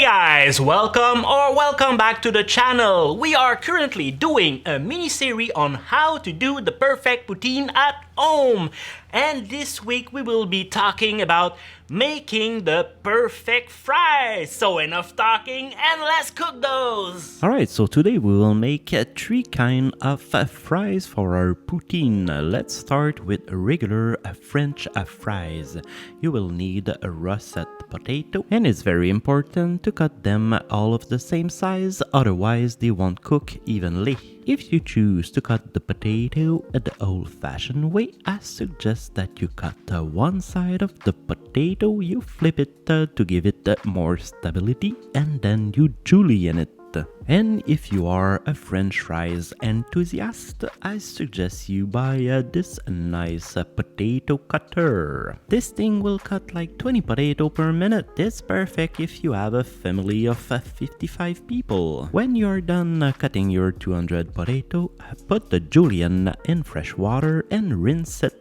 guys, welcome back to the channel. We are currently doing a mini-series on how to do the perfect poutine at home. And this week we will be talking about making the perfect fries. So enough talking and let's cook those. Alright, so today we will make three kinds of fries for our poutine. Let's start with regular French fries. You will need a russet potato, and it's very important to cut them all of the same size, otherwise they won't cook evenly. If you choose to cut the potato the old-fashioned way, I suggest that you cut one side of the potato, you flip it to give it more stability, and then you julienne it. And if you are a French fries enthusiast, I suggest you buy this nice potato cutter. This thing will cut like 20 potatoes per minute. It's perfect if you have a family of 55 people. When you're done cutting your 200 potato, put the julienne in fresh water and rinse it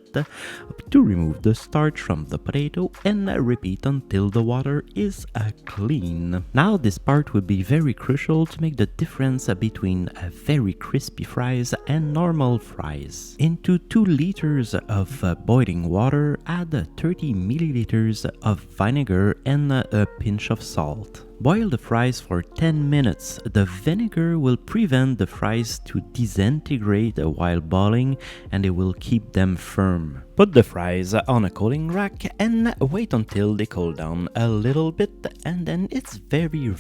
to remove the starch from the potato, and repeat until the water is clean. Now this part will be very crucial to make the difference between very crispy fries and normal fries. Into 2 liters of boiling water, add 30 milliliters of vinegar and a pinch of salt. Boil the fries for 10 minutes. The vinegar will prevent the fries to disintegrate while boiling, and it will keep them firm. Put the fries on a cooling rack and wait until they cool down a little bit, and then it's very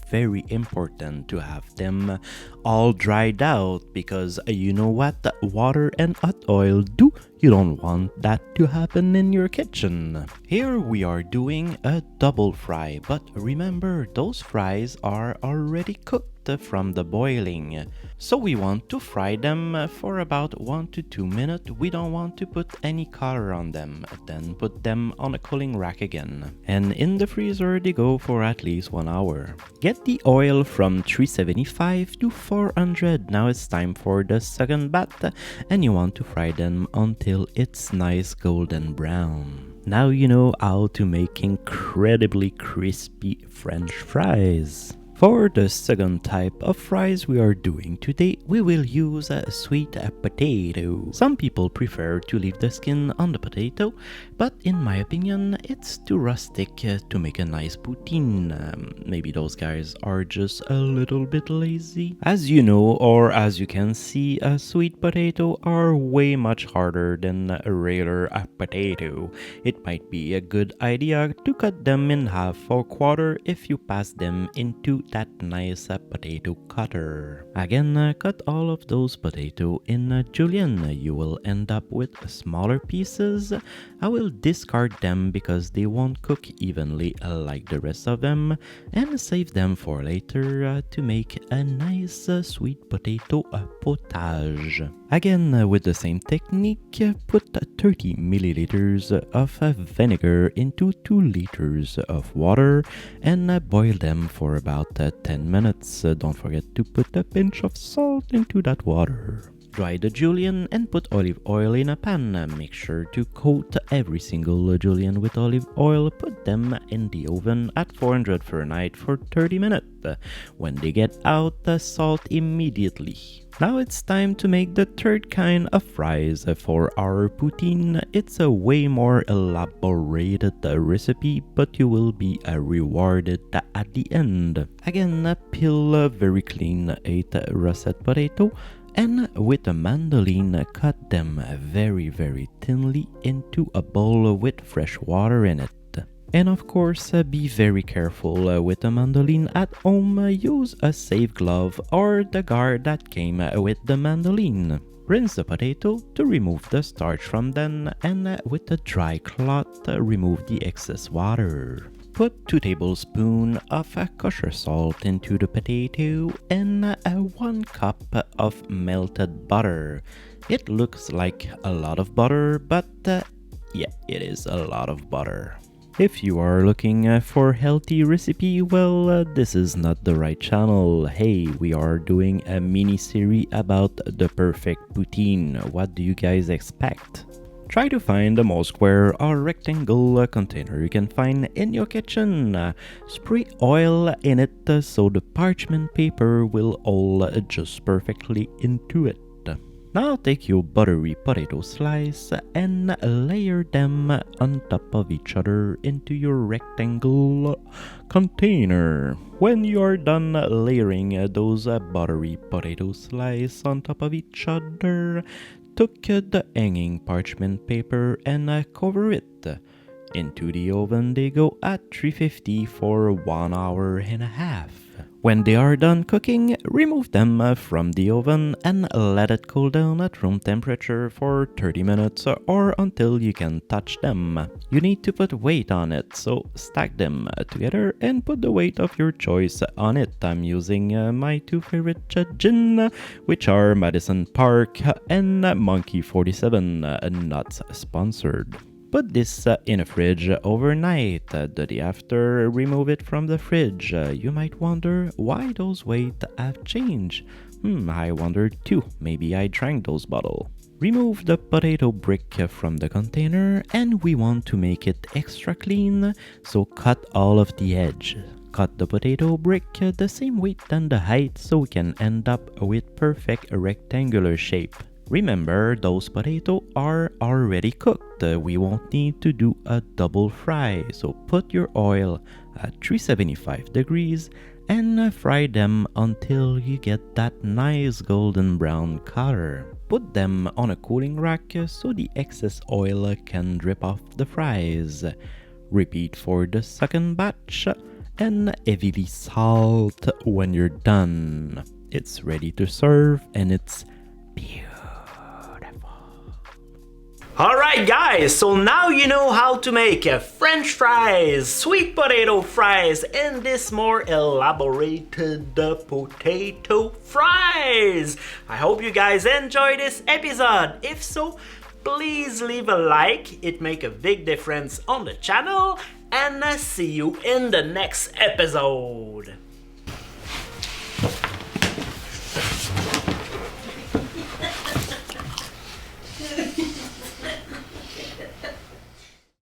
important to have them all dried out, because you know what water and hot oil do? You don't want that to happen in your kitchen. Here we are doing a double fry, but remember those fries are already cooked from the boiling. So we want to fry them for about 1 to 2 minutes. We don't want to put any color on them. Then put them on a cooling rack again. And in the freezer they go for at least 1 hour. Get the oil from 375 to 400. Now it's time for the second batch, and you want to fry them until it's nice golden brown. Now you know how to make incredibly crispy French fries. For the second type of fries we are doing today, we will use a sweet potato. Some people prefer to leave the skin on the potato, but in my opinion, it's too rustic to make a nice poutine. Maybe those guys are just a little bit lazy. As you know, or as you can see, a sweet potato are way much harder than a regular potato. It might be a good idea to cut them in half or quarter if you pass them into that nice potato cutter. Again, cut all of those potatoes in julienne. You will end up with smaller pieces. I will discard them because they won't cook evenly like the rest of them, and save them for later to make a nice sweet potato potage. Again, with the same technique, put 30 milliliters of vinegar into 2 liters of water and boil them for about 10 minutes. Don't forget to put a pinch of salt into that water. Dry the julienne and put olive oil in a pan. Make sure to coat every single julienne with olive oil. Put them in the oven at 400 Fahrenheit for 30 minutes. When they get out, salt immediately. Now it's time to make the third kind of fries for our poutine. It's a way more elaborated recipe, but you will be rewarded at the end. Again, peel very clean 8 russet potato, and with a mandolin cut them very thinly into a bowl with fresh water in it. And of course, be very careful with a mandolin at home. Use a safe glove or the guard that came with the mandolin. Rinse the potato to remove the starch from them, and with a dry cloth remove the excess water. Put 2 tablespoons of kosher salt into the potato and 1 cup of melted butter. It looks like a lot of butter, but yeah, it is a lot of butter. If you are looking for healthy recipe, well, this is not the right channel. Hey, we are doing a mini series about the perfect poutine. What do you guys expect? Try to find the most square or rectangle container you can find in your kitchen. Spray oil in it so the parchment paper will all adjust perfectly into it. Now take your buttery potato slice and layer them on top of each other into your rectangle container. When you are done layering those buttery potato slice on top of each other, take the hanging parchment paper and cover it. Into the oven they go at 350 for 1 hour and a half. When they are done cooking, remove them from the oven and let it cool down at room temperature for 30 minutes or until you can touch them. You need to put weight on it, so stack them together and put the weight of your choice on it. I'm using my two favorite gin, which are Madison Park and Monkey 47, not sponsored. Put this in a fridge overnight. The day after, remove it from the fridge. You might wonder why those weights have changed. I wondered too. Maybe I drank those bottles. Remove the potato brick from the container and we want to make it extra clean, so cut all of the edge. Cut the potato brick the same weight than the height so we can end up with perfect rectangular shape. Remember, those potatoes are already cooked. We won't need to do a double fry, so put your oil at 375 degrees and fry them until you get that nice golden brown color. Put them on a cooling rack so the excess oil can drip off the fries. Repeat for the second batch and heavily salt when you're done. It's ready to serve and it's beautiful. Alright guys, so now you know how to make French fries, sweet potato fries, and this more elaborated potato fries. I hope you guys enjoyed this episode. If so, please leave a like, it makes a big difference on the channel, and see you in the next episode.